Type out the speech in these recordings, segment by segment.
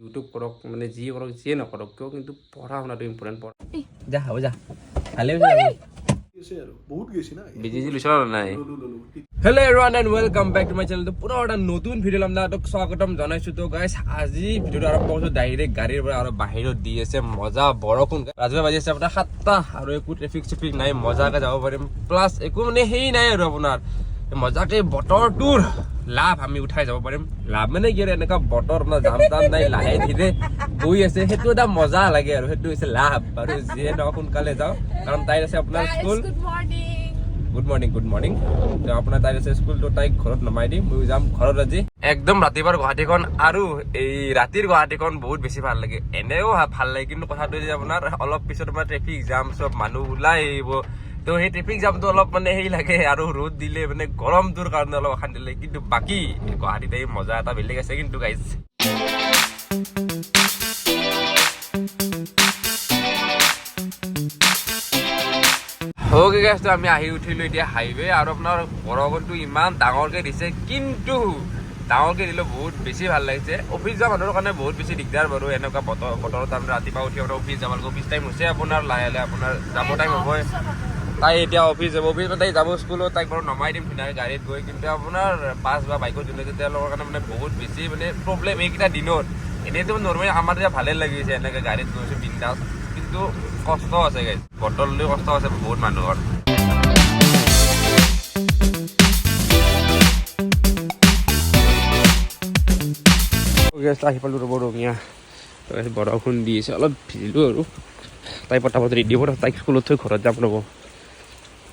YouTube কৰক মানে যি কৰক যিয়ে নকৰক কিয় কিন্তু পঢ়া শুনাটো ইম্পৰ্টেণ্ট যা হ'ব যা ভালে বিজি লৈছিল নাই hello' everyone and welcome back to my channel তো পুনৰ এটা নতুন ভিডিঅ' আপোনালোকক স্বাগতম জনাইছোঁ তো গাইছ আজি ভিডিঅ'টো আৰম্ভ কৰিছোঁ ডাইৰেক্ট গাড়ীৰ পৰা আৰু বাহিৰত দি আছে মজা বৰষুণ ৰাতিপুৱা বাজি আছে আপোনাৰ 7টা আৰু একো ট্ৰেফিক নাই মজাকৈ যাব পাৰিম প্লাছ একো মানে হেৰি নাই আৰু আপোনাৰ মজাকে বতৰটোৰ লাভ আমি উঠাই যাব পাৰিম লাভ মানে কি আৰু এনেকুৱা বতৰ আপোনাৰ জাম তাম নাই লাহে ধীৰে গৈ আছে সেইটো এটা মজা লাগে আৰু সেইটো হৈছে লাভ আৰু যিয়ে নহওক সোনকালে যাওঁ কাৰণ তাইৰ আছে আপোনাৰ স্কুল গুড মৰ্ণিং তো আপোনাৰ তাইৰ আছে স্কুল তো তাইক ঘৰত নমাই দিম মই যাম ঘৰত আজি একদম ৰাতিপুৱাৰ গুৱাহাটীখন আৰু এই ৰাতিৰ গুৱাহাটীখন বহুত বেছি ভাল লাগে এনেও ভাল লাগে কিন্তু কথাটো যে আপোনাৰ অলপ পিছত আপোনাৰ ট্ৰেফিক জাম চব মানুহ ওলাই আহিব তো সেই ট্ৰেফিক জামটো অলপ মানে সেই লাগে আৰু ৰ'দ দিলে মানে গৰমটোৰ কাৰণে অলপ অশান্তি লাগে কিন্তু বাকী গুৱাহাটীত এই মজা এটা বেলেগ আছে কিন্তু গাইজ তো আমি আহি উঠিলো এতিয়া হাইৱে আৰু আপোনাৰ বৰষুণটো ইমান ডাঙৰকে দিছে কিন্তু ডাঙৰকে দিলে বহুত বেছি ভাল লাগিছে অফিচ যোৱা মানুহৰ কাৰণে বহুত বেছি দিগদাৰ বাৰু এনেকুৱা বতৰত আমি ৰাতিপুৱা উঠি আপোনাৰ অফিচ যাব লাগে অফিচ টাইম হৈছে আপোনাৰ লাহে লাহে আপোনাৰ যাব টাইম হ'বই তাই এতিয়া অফিচ যাব অফিচ তাই যাব স্কুলত তাইক বাৰু নমাই দিম ধুনীয়াকৈ গাড়ীত গৈ কিন্তু আপোনাৰ বাছ বা বাইকত যোনে তেওঁলোকৰ কাৰণে মানে বহুত বেছি মানে প্ৰব্লেম এইকেইটা দিনত এনেইতো নৰ্মেলি আমাৰ এতিয়া ভালেই লাগিছে এনেকৈ গাড়ীত গৈছোঁ বিন্দাছ কিন্তু কষ্ট আছে গাইজ বতৰ লৈ কষ্ট আছে বহুত মানুহৰ আহি পালোঁ ৰ'ব ৰঙীয়া বৰষুণ দি আছে অলপ ভিজিলোঁ আৰু তাই পটাপট ৰেডি হ'ব তাইক স্কুলত থৈ ঘৰত যাম ৰ'ব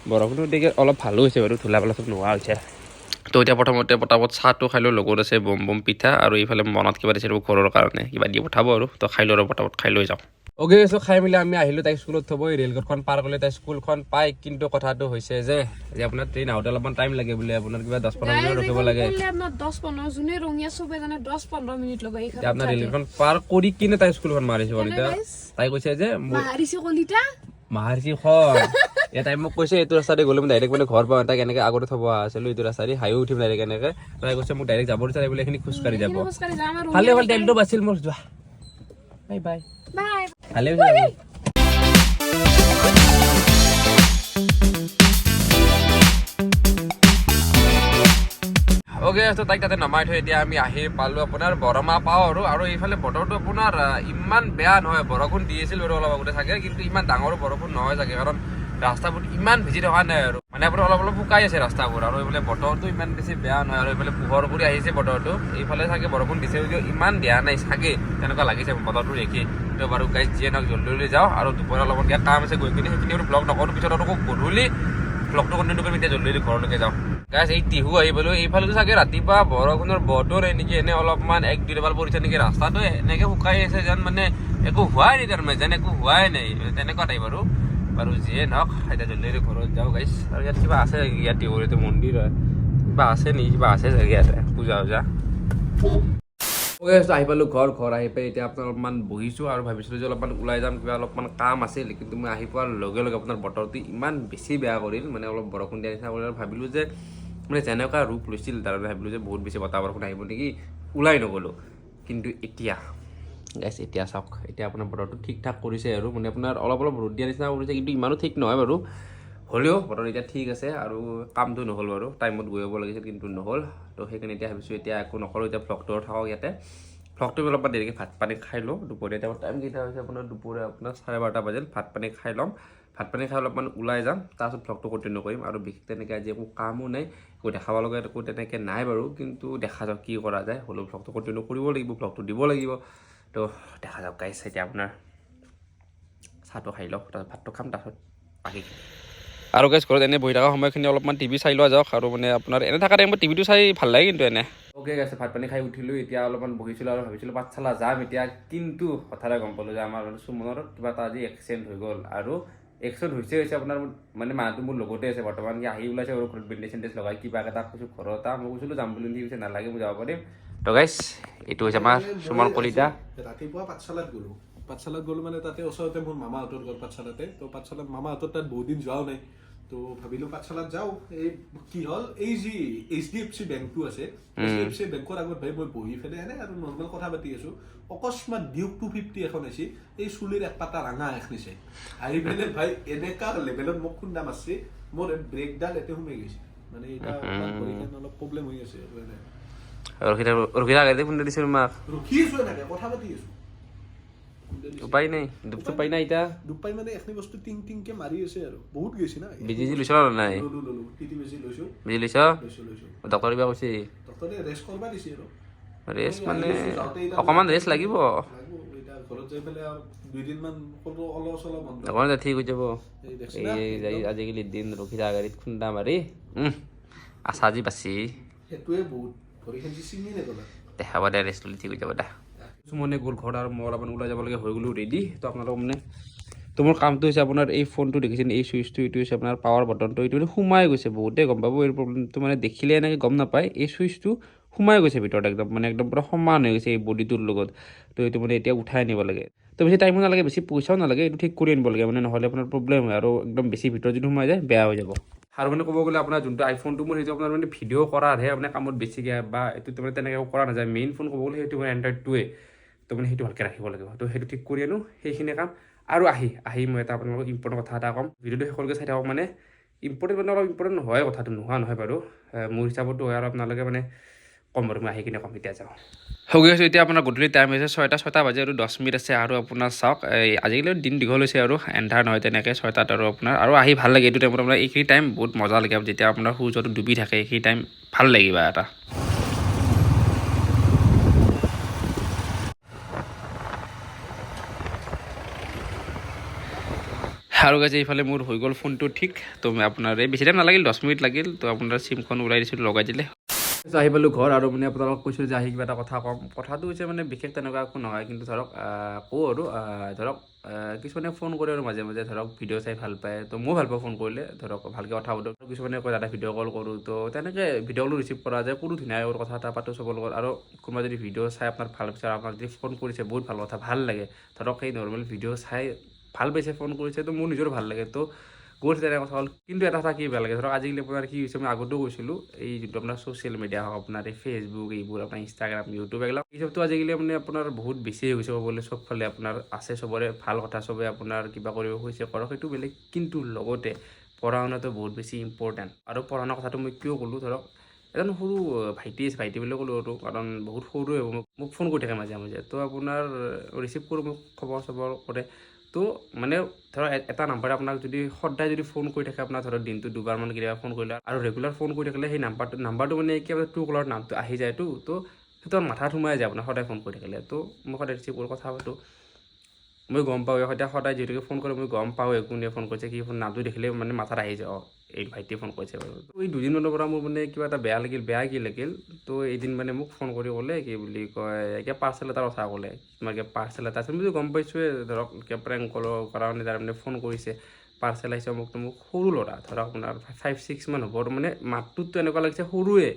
বৰষুণটো দেখি অলপ ভালো হৈছে বাৰু ধূলা পেলা চব নোহোৱা হৈছে তো এতিয়া প্ৰথমতে পটাপট চাহটো খাই লৈ লগত আছে বম পিঠা আৰু এইফালে মনত কিবা দিছে ঘৰৰ কাৰণে কিবা দি পঠাব আৰু তো খাই লৈ আৰু পটাপট খাই লৈ যাওঁ অ'কে চ' খাই মেলি আমি আহিলোঁ তাইক স্কুলত থ'ব ৰেলগেটখন পাৰ কৰিলে তাই স্কুলখন পায় কিন্তু কথাটো হৈছে যে আপোনাৰ ট্ৰেইন আহোঁতে অলপমান টাইম লাগে বোলে আপোনাৰ কিবা 10-15 মিনিট ৰখিব লাগে আপোনাৰ ৰেলগেটখন পাৰ কৰি কিনে তাই স্কুলখন মাৰিছে কলিতা তাই কৈছে যে মাৰিছিখন তাই মোক কৈছে এইটো ৰাস্তাতে গ'লে মই ডাইৰেক্ট মানে ঘৰ পাওঁ তাইক এনেকৈ আগতে থ'ব আছিলোঁ এইটো ৰাস্তাদি হাইও উঠিম ডাইৰেক্ট এনেকৈ তাই কৈছে মোক ডাইৰেক্ট যাব দিছে বোলে এইখিনি খোজকাঢ়ি যাব ভালে ভাল টাইমটো বাছিল মোৰ যোৱা বাই বাই ভালে অ'কে তো তাইক তাতে নমাই থৈ এতিয়া আমি আহি পালোঁ আপোনাৰ বৰমা পাওঁ আৰু এইফালে বতৰটো আপোনাৰ ইমান বেয়া নহয় বৰষুণ দি আছিল বাৰু অলপ আগতে চাগে কিন্তু ইমান ডাঙৰো বৰষুণ নহয় চাগে কাৰণ ৰাস্তাবোৰ ইমান ভিজি থকা নাই আৰু মানে আপোনাৰ অলপ শুকাই আছে ৰাস্তাবোৰ আৰু এইফালে বতৰটো ইমান বেছি বেয়া নহয় আৰু এইফালে পোহৰ কৰি আহিছে বতৰটো এইফালে চাগে বৰষুণ দিছে যদিও ইমান দিয়া নাই চাগে তেনেকুৱা লাগিছে বতৰটো দেখি তো বাৰু গাইজ যিয়ে নহওক জল্দি যাওঁ আৰু দুপৰীয়া অলপমান ইয়াত কাম আছে গৈ কিনে সেইখিনি আৰু ব্লগ নকৰোঁ পিছত আৰু গধূলি ব্লগটো কণ্টিনিউ কৰিম এতিয়া জল্দি ঘৰলৈকে যাওঁ গাইজ এই টিহু আহি পালোঁ এইফালেতো চাগে ৰাতিপুৱা বৰষুণৰ বতৰ নেকি এনে অলপমান 1-2 টোপাল পৰিছে নেকি ৰাস্তাটো এনেকৈ শুকাই আছে যেন মানে একো হোৱাই নাই তাৰমানে যেন একো হোৱাই নাই তেনেকুৱা টাইপ আৰু বাৰু যিয়ে নহওক এতিয়া জল্দি ঘৰত যাওঁ গাইজ আৰু ইয়াত কিবা আছে ইয়াত টিহুটো মন্দিৰ হয় কিবা আছে নেকি কিবা আছে চাগে ইয়াতে পূজা আহি পালোঁ ঘৰ আহি পাই এতিয়া আপোনাৰ অলপমান বহিছোঁ আৰু ভাবিছিলোঁ যে অলপমান ওলাই যাম কিবা অলপমান কাম আছিল কিন্তু মই আহি পোৱাৰ লগে লগে আপোনাৰ বতৰটো ইমান বেছি বেয়া কৰিল মানে অলপ বৰষুণ দিয়া নিচিনা কৰিল আৰু ভাবিলোঁ যে মানে যেনেকুৱা ৰূপ লৈছিল তাৰ ভাবিলোঁ যে বহুত বেছি বতাহ বৰষুণ আহিব নেকি ওলাই নগ'লোঁ কিন্তু এতিয়া গাইছ এতিয়া চাওক এতিয়া আপোনাৰ বতৰটো ঠিক ঠাক কৰিছে আৰু মানে আপোনাৰ অলপ ৰ'দ দিয়া নিচিনা কৰিছে কিন্তু ইমানো ঠিক নহয় বাৰু হ'লেও বতৰ এতিয়া ঠিক আছে আৰু কামটো নহ'ল বাৰু টাইমত গৈ হ'ব লাগিছিল কিন্তু নহ'ল তো সেইকাৰণে এতিয়া ভাবিছোঁ এতিয়া একো নকৰোঁ এতিয়া ভ্লগটো থাকক ইয়াতে ভ্লগটো অলপমান দেৰিকৈ ভাত পানী খাই লওঁ দুপৰীয়া এতিয়া টাইম কেইটা হৈছে আপোনাৰ দুপৰীয়া আপোনাৰ 12:30 বাজিল ভাত পানী খাই ল'ম ভাত পানী খাই অলপমান ওলাই যাম তাৰপিছত ভ্লগটো কণ্টিনিউ কৰিম আৰু বিশেষ তেনেকৈ আজি একো কামো নাই একো দেখাব লগা একো তেনেকৈ নাই বাৰু কিন্তু দেখা যাওক কি কৰা যায় হ'লেও ভ্লগটো কণ্টিনিউ কৰিব লাগিব ভ্লগটো দিব লাগিব তো দেখা যাওক গাইছ এতিয়া আপোনাৰ চাহটো খাই লওক তাৰপিছত ভাতটো খাম তাৰপিছত বাকী আৰু গাইছ ঘৰত এনে বহি থকা সময়খিনি অলপমান টিভি চাই লোৱা যাওক আৰু মানে আপোনাৰ এনে থকা টাইমত টিভিটো চাই ভাল লাগে কিন্তু এনে অ'কে গাইছে ভাত পানী খাই উঠিলোঁ এতিয়া অলপমান বহিছিলোঁ আৰু ভাবিছিলোঁ পাঠশালা যাম এতিয়া কিন্তু হঠাতে গম পালোঁ যে আমাৰ সুমনৰ কিবা এটা আজি এক্সিডেণ্ট হৈ গ'ল আৰু এক্সিডেণ্ট হৈছে আপোনাৰ মানে মানুহটো মোৰ লগতে আছে বৰ্তমান কি আহি ওলাইছে আৰু ঘৰত বেণ্ডেজ লগাই কিবা এটা কৈছোঁ ঘৰত মই কৈছিলোঁ যাম বুলি কৈছে নালাগে মই যাব পাৰিম তো গাইছ এইটো হৈছে আমাৰ সুমন কলিতা ৰাতিপুৱা পাঠশালাত গ'লো মানে তাতে ওচৰতে মোৰ মামাহঁতৰ ঘৰ পাঠশালাতে তো পাঠশালাত মামাহঁতৰ তাত বহুত দিন যোৱাও নাই তো ভাবিলো পাঠশালাত যাওঁ এই কি হ'ল এই যি HDFC বেংকটো আছে HDFC বেংকৰ আগত ভাই মই বহি ফেলে এনে আৰু নৰ্মেল কথা পাতি আছো অকস্মাত ডিউক 250 এখন আছে এই চুলিৰ এক পাতা ৰাঙা এখনিছে আহি ফেলে ভাই এনেকা লেভেলত মোক খুন্দা মাৰছে মোৰ ব্ৰেকডাল এতে সোমাই গৈছে মানে এটা অলপ প্ৰব্লেম হৈ আছে আৰু এনে ৰখিৰা আগতে ফোন দিছিল মাক ৰখি আছো এনেকে কথা পাতি আছো উপায় নাই দুপটো পাই নাই এতিয়া দুপাই মানে এখনি বস্তু টিং টিং কে মাৰি আছে আৰু বহুত গৈছে না বিজি লৈছ নাই ললো টিটি বেজি লৈছো বিজি লৈছ লৈছো ডক্টৰ কিবা কৈছে ডক্টৰে ৰেষ্ট কৰবা দিছে আৰু ৰেষ্ট মানে অকমান ৰেষ্ট লাগিব ঘৰত যাই পেলাই আৰু 2 দিন মান অলপ চলপ বন্ধ অকমান ঠিক হৈ যাব এই যাই আজিকালি দিন ৰখিৰা গাড়ীত খুন্দা মাৰি আছাজি বাচি সেইটোৱে বহুত ভৰিখন চিঙি নেগলা দেখাব দে ৰেষ্ট লৈ ঠিক হৈ যাব দে মানে গ'ল ঘৰত আৰু মই অলপমান ওলাই যাবলগীয়া হৈ গ'লো ৰেডি তো আপোনালোক মানে তো মোৰ কামটো হৈছে আপোনাৰ এই ফোনটো দেখিছেনে এই চুইচটো এইটো হৈছে আপোনাৰ পাৱাৰ বটনটো এইটো মানে সোমাই গৈছে বহুতে গম পাব এই প্ৰব্লেমটো মানে দেখিলে এনেকৈ গম নাপায় এই চুইচটো সোমাই গৈছে ভিতৰত একদম মানে একদম পূৰা সমান হৈ গৈছে এই বডিটোৰ লগত তো এইটো মানে এতিয়া উঠাই আনিব লাগে তো বেছি টাইমো নালাগে বেছি পইচাও নালাগে এইটো ঠিক কৰি আনিব লাগে মানে নহ'লে আপোনাৰ প্ৰব্লেম হয় আৰু একদম বেছি ভিতৰত যদি সোমাই যায় বেয়া হৈ যাব আৰু মানে ক'ব গ'লে আপোনাৰ যোনটো আইফোনটো মোৰ সেইটো আপোনাৰ মানে ভিডিঅ' কৰাৰহে আপোনাৰ কামত বেছিকৈ বা এইটো মানে তেনেকৈ কৰা নাযায় মেইন ফোন ক'ব গ'লে সেইটো মানে এণ্ড্ৰইডটোৱে তো মানে সেইটো ভালকৈ ৰাখিব লাগিব তো সেইটো ঠিক কৰি আনো সেইখিনি কাম আৰু আহি মই এটা আপোনালোকক ইম্পৰ্টেণ্ট কথা এটা ক'ম ভিডিঅ'টো শেষলৈকে চাই থাকক মানে ইম্পৰ্টেণ্ট মানে অলপ ইম্পৰ্টেণ্ট নহয় কথাটো নোহোৱা নহয় বাৰু মোৰ হিচাপতো হয় আৰু আপোনালোকে মানে কম বাৰু মই আহি কিনে কম এতিয়া যাওঁ হৈ গৈছোঁ এতিয়া আপোনাৰ গধূলি টাইম হৈছে 6টা বাজে আৰু 10 মিনিট আছে আৰু আপোনাৰ চাওক আজিকালি দিন দীঘল হৈছে আৰু এন্ধাৰ নহয় তেনেকৈ 6টাত আৰু আপোনাৰ আৰু আহি ভাল লাগে এইটো টাইমত আপোনাৰ এইখিনি টাইম বহুত মজা লাগে যেতিয়া আপোনাৰ সূৰ্যটো ডুবি থাকে এইখিনি টাইম ভাল লাগিব এটা আৰু গাইছে এইফালে মোৰ হৈ গ'ল ফোনটো ঠিক তো আপোনাৰ এই বেছি টাইম নালাগিল 10 মিনিট লাগিল তো আপোনাৰ চিমখন ওলাই দিছিলোঁ লগাই দিলে আহি পালোঁ ঘৰ আৰু মানে আপোনালোকক কৈছোঁ যে আহি কিবা এটা কথা ক'ম কথাটো হৈছে মানে বিশেষ তেনেকুৱা একো নহয় কিন্তু ধৰক কওঁ আৰু ধৰক কিছুমানে ফোন কৰে আৰু মাজে মাজে ধৰক ভিডিঅ' চাই ভাল পায় তো ময়ো ভাল পাওঁ ফোন কৰিলে ধৰক ভালকৈ কথা পাতোঁ কিছুমানে কয় দাদা ভিডিঅ' কল কৰোঁ তো তেনেকৈ ভিডিঅ' কলো ৰিচিভ কৰা যায় কোনো ধুনীয়াকৈ কথা এটা পাতোঁ চবৰ লগত আৰু কোনোবা যদি ভিডিঅ' চাই আপোনাৰ ভাল পাইছে আৰু আপোনাক যদি ফোন কৰিছে বহুত ভাল কথা ভাল লাগে ধৰক সেই নৰ্মেল ভিডিঅ' চাই ভাল পাইছে ফোন কৰিছে তো মোৰ নিজৰো ভাল লাগে তো গ'ল তেনেকৈ কথা হ'ল কিন্তু এটা কথা কি বেয়া লাগে ধৰক আজিকালি আপোনাৰ কি হৈছে মই আগতেও কৈছিলোঁ এই যোনটো আপোনাৰ ছ'চিয়েল মিডিয়া হওক আপোনাৰ এই ফেচবুক এইবোৰ আপোনাৰ ইনষ্টাগ্ৰাম ইউটিউব এইবিলাক এই চবটো আজিকালি মানে আপোনাৰ বহুত বেছি হৈ গৈছে ক'বলৈ চবফালে আপোনাৰ আছে চবৰে ভাল কথা চবে আপোনাৰ কিবা কৰিব খুজিছে কৰক সেইটো বেলেগ কিন্তু লগতে পঢ়া শুনাটো বহুত বেছি ইম্পৰ্টেণ্ট আৰু পঢ়া শুনাৰ কথাটো মই কিয় ক'লোঁ ধৰক এজন সৰু ভাইটি বুলি ক'লোঁ আৰু কাৰণ বহুত সৰুৱে মোক ফোন কৰি থাকে মাজে মাজে তো আপোনাৰ ৰিচিভ কৰোঁ মোক খবৰ চবৰ কৰে তো মানে ধৰক এটা নাম্বাৰে আপোনাক যদি সদায় যদি ফোন কৰি থাকে আপোনাৰ ধৰক দিনটো দুবাৰমান কেতিয়াবা ফোন কৰিলে আৰু ৰেগুলাৰ ফোন কৰি থাকিলে সেই নাম্বাৰটো মানে কি ট্ৰু কলাৰ নামটো আহি যায়তো তো সেইটো মাথাত সোমাই যায় আপোনাৰ সদায় ফোন কৰি থাকিলে তো মই সদায় ৰিচিভ কৰি কথা পাতোঁ মই গম পাওঁ সদায় যিহেতুকে ফোন কৰে মই গম পাওঁ কোনে ফোন কৰিছে কি ফোন নামটো দেখিলে মানে মাথাত আহি যায় এই ভাইটিয়ে ফোন কৰিছে বাৰু তো এই 2 দিনমানৰ পৰা মোৰ মানে কিবা এটা বেয়া লাগিল তো এদিন মানে মোক ফোন কৰি ক'লে কি বুলি কয় কিবা পাৰ্চেল এটাৰ কথা ক'লে তোমাৰ কিবা পাৰ্চেল এটা আছে মই গম পাইছোঁৱে ধৰক কিবা প্ৰেংক কলৰ কাৰণে তাৰমানে ফোন কৰিছে পাৰ্চেল আহিছে মোক সৰু ল'ৰা ধৰক আপোনাৰ 5-6 মান হ'ব মানে মাতটোতো এনেকুৱা লাগিছে সৰুৱে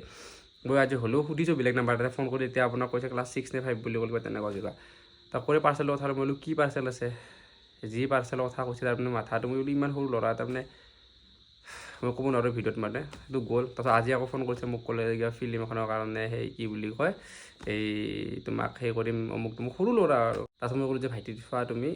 মই আজি হ'লেও সুধিছোঁ বেলেগ নাম্বাৰ এটা ফোন কৰি এতিয়া আপোনাক কৈছে ক্লাছ 6 নে 5 বুলি ক'লে তেনেকুৱা কিবা তাকৰি পাৰ্চেলৰ কথা মই বোলো কি পাৰ্চেল আছে যি পাৰ্চেলৰ কথা কৈছে তাৰমানে মাথাটো মই বোলো ইমান সৰু ল'ৰা তাৰমানে মই ক'ব নোৱাৰোঁ ভিডিঅ'ত মানে সেইটো গ'ল তাৰপাছত আজি আকৌ ফোন কৰিছে মোক ক'লে কিবা ফিল্ম এখনৰ কাৰণে সেই কি বুলি কয় এই তোমাক সেই কৰিম মোক সৰু ল'ৰা আৰু তাৰপাছত মই ক'লোঁ যে ভাইটি চোৱা তুমি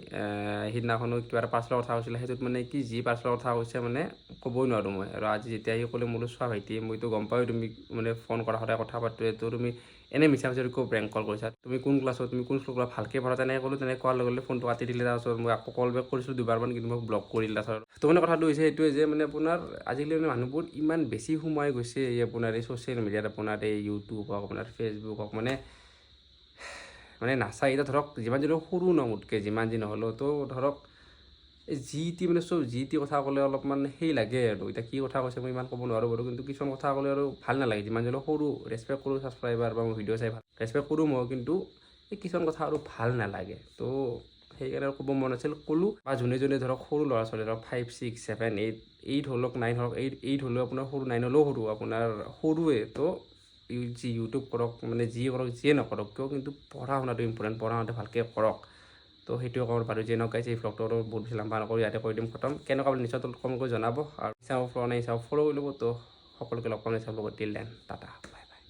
সিদিনাখনো কিবা এটা পাৰ্চেলৰ কথা কৈছিলে সেইটোত মানে কি যি পাৰ্চেলৰ কথা কৈছে মানে ক'বই নোৱাৰোঁ মই আৰু আজি যেতিয়া সি ক'লে মোলৈ চোৱা ভাইটি মইতো গম পাওঁ তুমি মানে ফোন কৰা সদায় কথা পাতোঁৱে তো তুমি এনেই মিছা কিয় প্ৰেংক কল কৰিছা তুমি কোন ক্লাছত তুমি কোন স্কুলত ভালকৈ পঢ়া তেনেকৈ ক'লোঁ তেনেকৈ কোৱাৰ লগে লগে ফোনটো কাটি দিলে তাৰপাছত মই আকৌ কল বেক কৰিছিলোঁ 2বাৰমান কিন্তু মোক ব্লক কৰিলে তাৰপাছত তো মানে কথাটো হৈছে এইটোৱে যে মানে আপোনাৰ আজিকালি মানে মানুহবোৰ ইমান বেছি সোমাই গৈছে এই আপোনাৰ এই ছ'চিয়েল মিডিয়াত আপোনাৰ এই ইউটিউব হওক আপোনাৰ ফেচবুক হওক মানে নাচাই এতিয়া ধৰক যিমান যি সৰু ন মোতকৈ যিমান যি নহ'লেও তো ধৰক এই যি মানে চব যি কথা ক'লে অলপমান সেই লাগে আৰু এতিয়া কি কথা কৈছে মই ইমান ক'ব নোৱাৰোঁ বাৰু কিন্তু কিছুমান কথা ক'লে আৰু ভাল নালাগে যিমান যি সৰু ৰেচপেক্ট কৰোঁ ছাবস্ক্ৰাইবাৰ বা মই ভিডিঅ' চাই ভাল ৰেচপেক্ট কৰোঁ মই কিন্তু এই কিছুমান কথা আৰু ভাল নালাগে তো সেইকাৰণে ক'ব মন আছিল ক'লোঁ বা যোনে ধৰক সৰু ল'ৰা ছোৱালী ধৰক 5, 6, 7, 8 হ'লক 9 হ'লক 8 হ'লেও আপোনাৰ সৰু 9 হ'লেও সৰু আপোনাৰ সৰুৱে তো ইউটিউব কৰক মানে যি কৰক যিয়ে নকৰক কিয় কিন্তু পঢ়া শুনাটো ইম্পৰ্টেণ্ট পঢ়া শুনাটো ভালকৈ কৰক তো সেইটোৱে ক'ব পাৰোঁ যে এনেকুৱা এই ভ্লগটো বহুত বেছি লাম্বা নকৰোঁ ইয়াতে কৰি দিম খতম কেনেকুৱা বুলি নিশ্চয় কমেণ্ট কৰি জনাব আৰু চাওঁ ফ'ল' নাই চাওঁ ফ'ল' কৰি ল'ব তো সকলোকে লগ পাম চাওঁ লগত দিল দেন টাটা বাই বাই